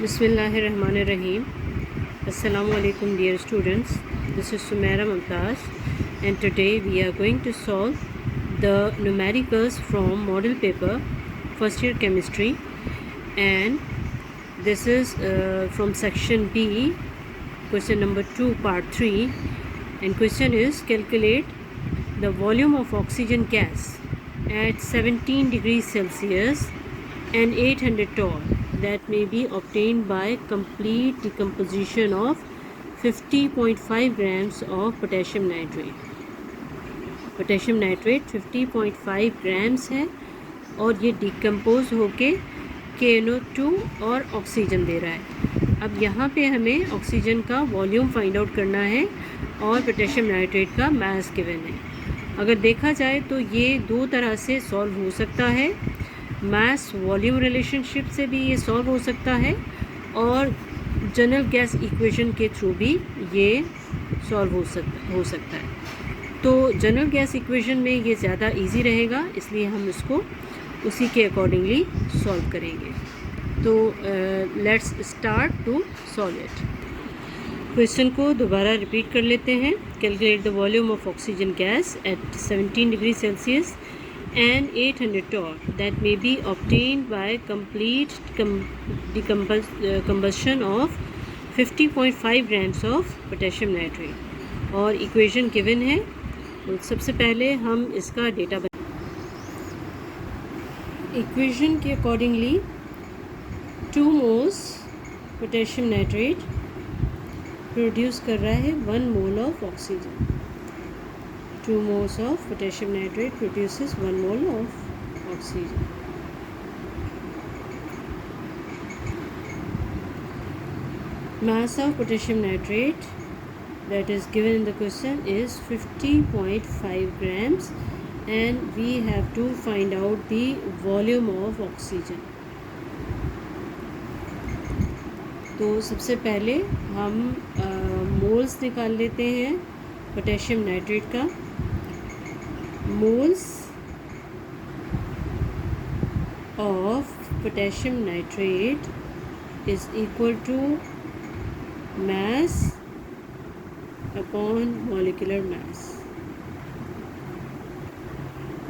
Bismillahirrahmanirrahim. Assalamu alaikum dear students. This is Sumaira Mumtaz and today we are going to solve the numericals from model paper first year chemistry, and this is from section B, question number 2 part 3, and question is calculate the volume of oxygen gas at 17 degrees Celsius and 800 torr that may be obtained by complete decomposition of 50.5 grams of potassium nitrate. Potassium nitrate 50.5 grams है और ये decompose होके KNO2 और oxygen दे रहा है. अब यहाँ पे हमें ऑक्सीजन का वॉल्यूम फाइंड आउट करना है और पोटेशियम नाइट्रेट का मास गिवन है. अगर देखा जाए तो ये दो तरह से सॉल्व हो सकता है. मास वॉल्यूम रिलेशनशिप से भी ये सॉल्व हो सकता है और जनरल गैस इक्वेशन के थ्रू भी ये सॉल्व हो सकता है. तो जनरल गैस इक्वेशन में ये ज़्यादा इजी रहेगा, इसलिए हम इसको उसी के अकॉर्डिंगली सॉल्व करेंगे. तो let's start to solve it. Question को दोबारा रिपीट कर लेते हैं. Calculate the volume of oxygen gas at 17 degree Celsius and 800 torr that may be obtained by complete combustion of 50.5 grams of potassium nitrate और equation given है. तो सबसे पहले हम इसका डेटा इक्वेशन के accordingly 2 moles potassium nitrate produce कर रहा है 1 mole of oxygen. 2 moles of potassium nitrate produces 1 mole of oxygen. Mass of potassium nitrate that is given in the question is 50.5 grams and we have to find out the volume of oxygen. तो सबसे पहले हम moles निकाल लेते हैं potassium nitrate का. moles of potassium nitrate is equal to mass upon molecular mass.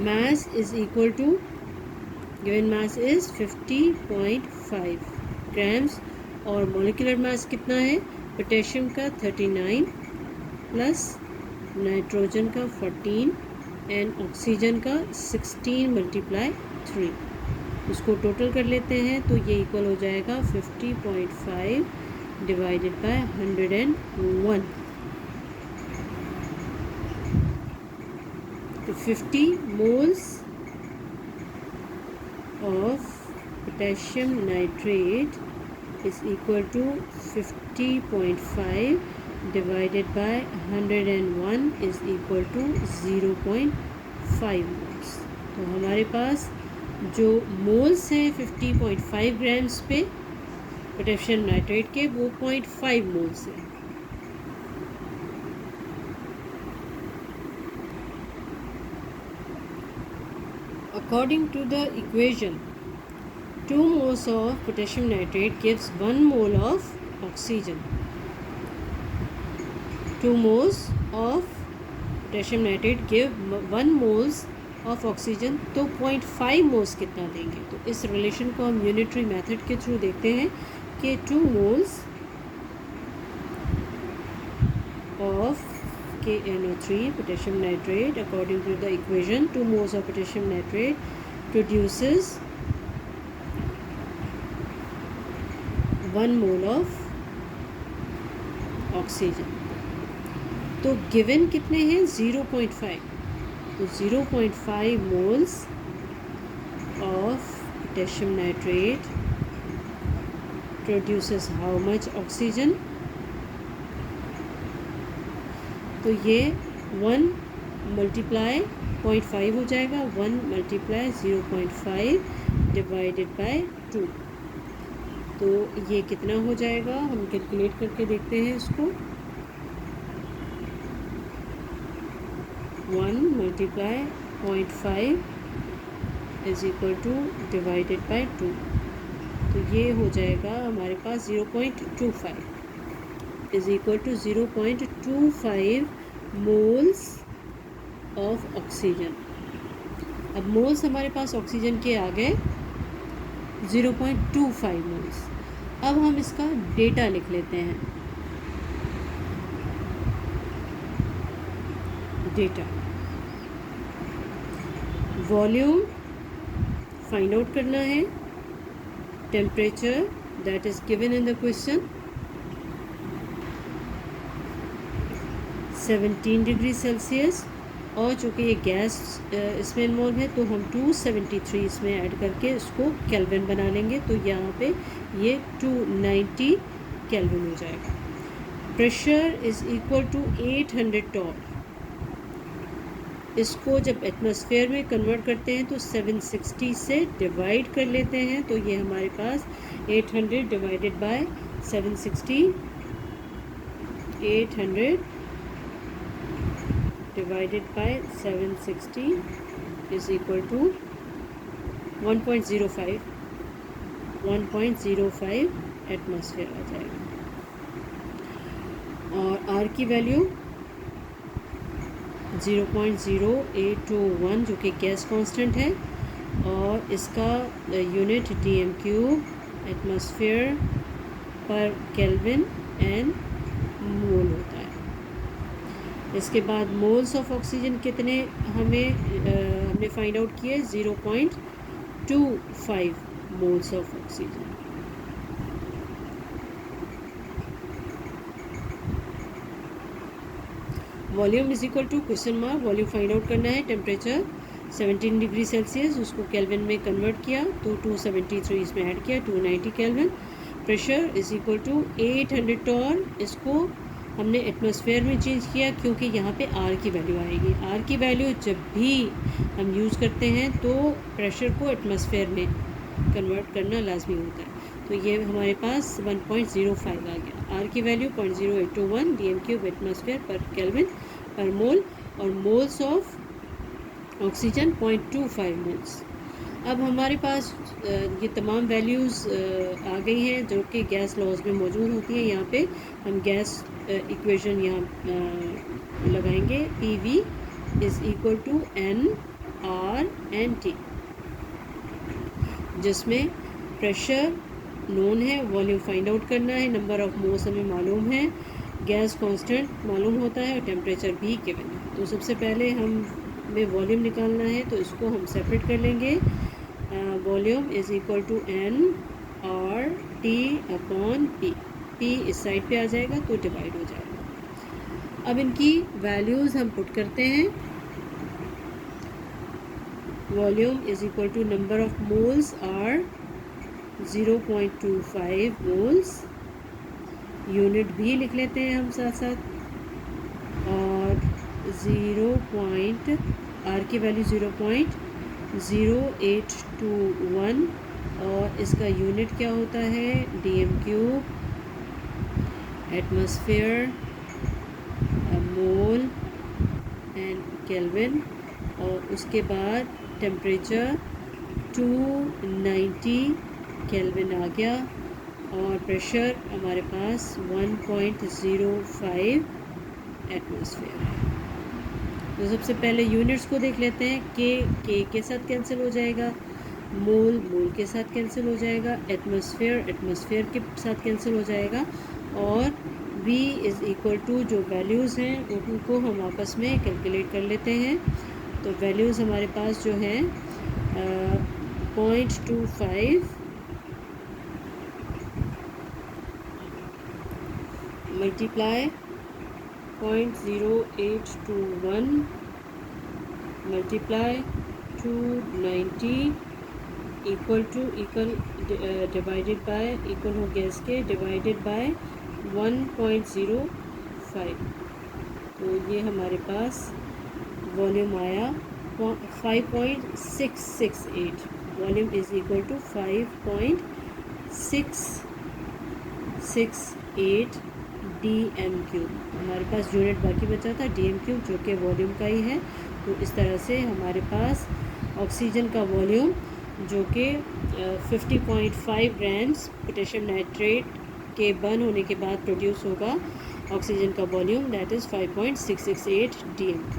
Mass is equal to, given mass is 50.5 grams और molecular mass कितना है पोटेशियम का 39 प्लस नाइट्रोजन का 14 एंड ऑक्सीजन का 16 मल्टीप्लाई 3. उसको टोटल कर लेते हैं तो ये इक्वल हो जाएगा 50.5 डिवाइडेड बाय 101. तो 50 moles of potassium nitrate is equal to 50.5 divided by 101 is equal to 0.5 moles. तो हमारे पास जो मोल्स हैं 50.5 ग्राम्स पे पोटेशियम नाइट्रेट के वो 0.5 मोल्स हैं. According to the equation, 2 moles of potassium nitrate gives 1 mole of oxygen. 2 moles of potassium nitrate give 1 moles of oxygen. तो 0.5 moles कितना देंगे. तो इस रिलेशन को हम यूनिटरी मेथड के थ्रू देखते हैं कि 2 moles of KNO3 potassium nitrate according to the equation 2 moles of potassium nitrate produces 1 mole of oxygen. तो गिवन कितने हैं 0.5. तो 0.5 moles of potassium nitrate produces how much oxygen. तो ये 1 मल्टीप्लाई 0.5 हो जाएगा. 1 मल्टीप्लाई 0.5 डिवाइडेड बाय 2. तो ये कितना हो जाएगा हम कैलकुलेट करके देखते हैं इसको. 1 multiply 0.5 is equal to divided by 2. तो ये हो जाएगा हमारे पास 0.25 is equal to 0.25 moles of oxygen. अब मोल्स हमारे पास ऑक्सीजन के आ गए 0.25 मोल्स। अब हम इसका डेटा लिख लेते हैं। डेटा वॉल्यूम फाइंड आउट करना है, temperature that is given in the question 17 degree Celsius, और चूँकि ये गैस इसमें इन्वॉल्व है तो हम 273 इसमें ऐड करके इसको केल्विन बना लेंगे, तो यहाँ पे ये 290 केल्विन हो जाएगा। Pressure is equal to 800 torr. इसको जब एटमॉस्फेयर में कन्वर्ट करते हैं तो 760 से डिवाइड कर लेते हैं, तो ये हमारे पास 800 divided by 760, 800 divided by 760 is equal to 1.05 atmosphere आ जाएगा। और R की वैल्यू 0.0821 जो कि गैस कांस्टेंट है, और इसका यूनिट DM क्यूब एटमॉस्फेयर पर केल्विन एंड मोल होता है। इसके बाद मोल्स ऑफ ऑक्सीजन कितने हमने फाइंड आउट किए 0.25 moles of oxygen. Volume is equal to question mark, volume find out करना है, टेम्परेचर 17 डिग्री सेल्सियस, उसको केल्विन में कन्वर्ट किया तो 273 इसमें ऐड किया 290 kelvin. Pressure is equal to 800 torr, इसको हमने एटमॉस्फेयर में चेंज किया क्योंकि यहाँ पे R की वैल्यू आएगी। R की वैल्यू जब भी हम यूज़ करते हैं तो प्रेशर को एटमॉस्फेयर में कन्वर्ट करना लाजमी होता है, तो ये हमारे पास 1.05 आ गया। R की वैल्यू 0.0821 DM क्यूब एटमॉस्फेयर पर केल्विन पर मोल, और मोल्स ऑफ ऑक्सीजन 0.25 मोल्स। अब हमारे पास ये तमाम वैल्यूज़ आ गई हैं जो कि गैस लॉज में मौजूद होती हैं। यहाँ पे हम गैस इक्वेशन यहाँ लगाएंगे, PV is equal to NRNT, जिसमें प्रेशर नोन है, वॉल्यूम फाइंड आउट करना है, नंबर ऑफ मोल्स हमें मालूम है, गैस कांस्टेंट मालूम होता है, और टेम्परेचर भी गिवन है। तो सबसे पहले हमें वॉल्यूम निकालना है, तो इसको हम सेपरेट कर लेंगे। Volume is equal to NRT upon P, P इस साइड पे आ जाएगा तो डिवाइड हो जाएगा। अब इनकी वैल्यूज़ हम पुट करते हैं। Volume is equal to number of moles are 0.25 moles, unit भी लिख लेते हैं हम साथ साथ, और R की वैल्यू 0.0821, और इसका यूनिट क्या होता है DM cube atmosphere mole and kelvin, और उसके बाद टेम्परेचर 290 केल्विन आ गया, और प्रेशर हमारे पास 1.05 एटमॉस्फेयर। तो सबसे पहले यूनिट्स को देख लेते हैं। के साथ कैंसिल हो जाएगा, मोल के साथ कैंसिल हो जाएगा, एटमॉस्फेयर के साथ कैंसिल हो जाएगा, और V इज़ इक्वल टू जो वैल्यूज़ हैं उनको हम आपस में कैलकुलेट कर लेते हैं। तो वैल्यूज़ हमारे पास जो हैं 0.25 multiply 0.0821 multiply 290 equal divided by, equal हो गया इसके, डिवाइडेड बाय 1.05। तो ये हमारे पास वॉल्यूम आया 5.668। Volume is equal to 5.668 DM cube. हमारे पास यूनिट बाकी बचा था DM क्यूब जो कि वॉल्यूम का ही है। तो इस तरह से हमारे पास ऑक्सीजन का वॉल्यूम जो कि 50.5 ग्राम्स पोटेशियम नाइट्रेट के बर्न होने के बाद प्रोड्यूस होगा ऑक्सीजन का volume, that is 5.668 DMQ.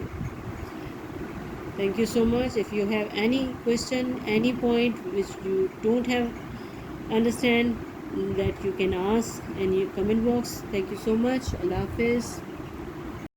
Thank you so much. If you have any question, any point which you don't have understand, that you can ask in your comment box. Thank you so much. Allah Hafiz.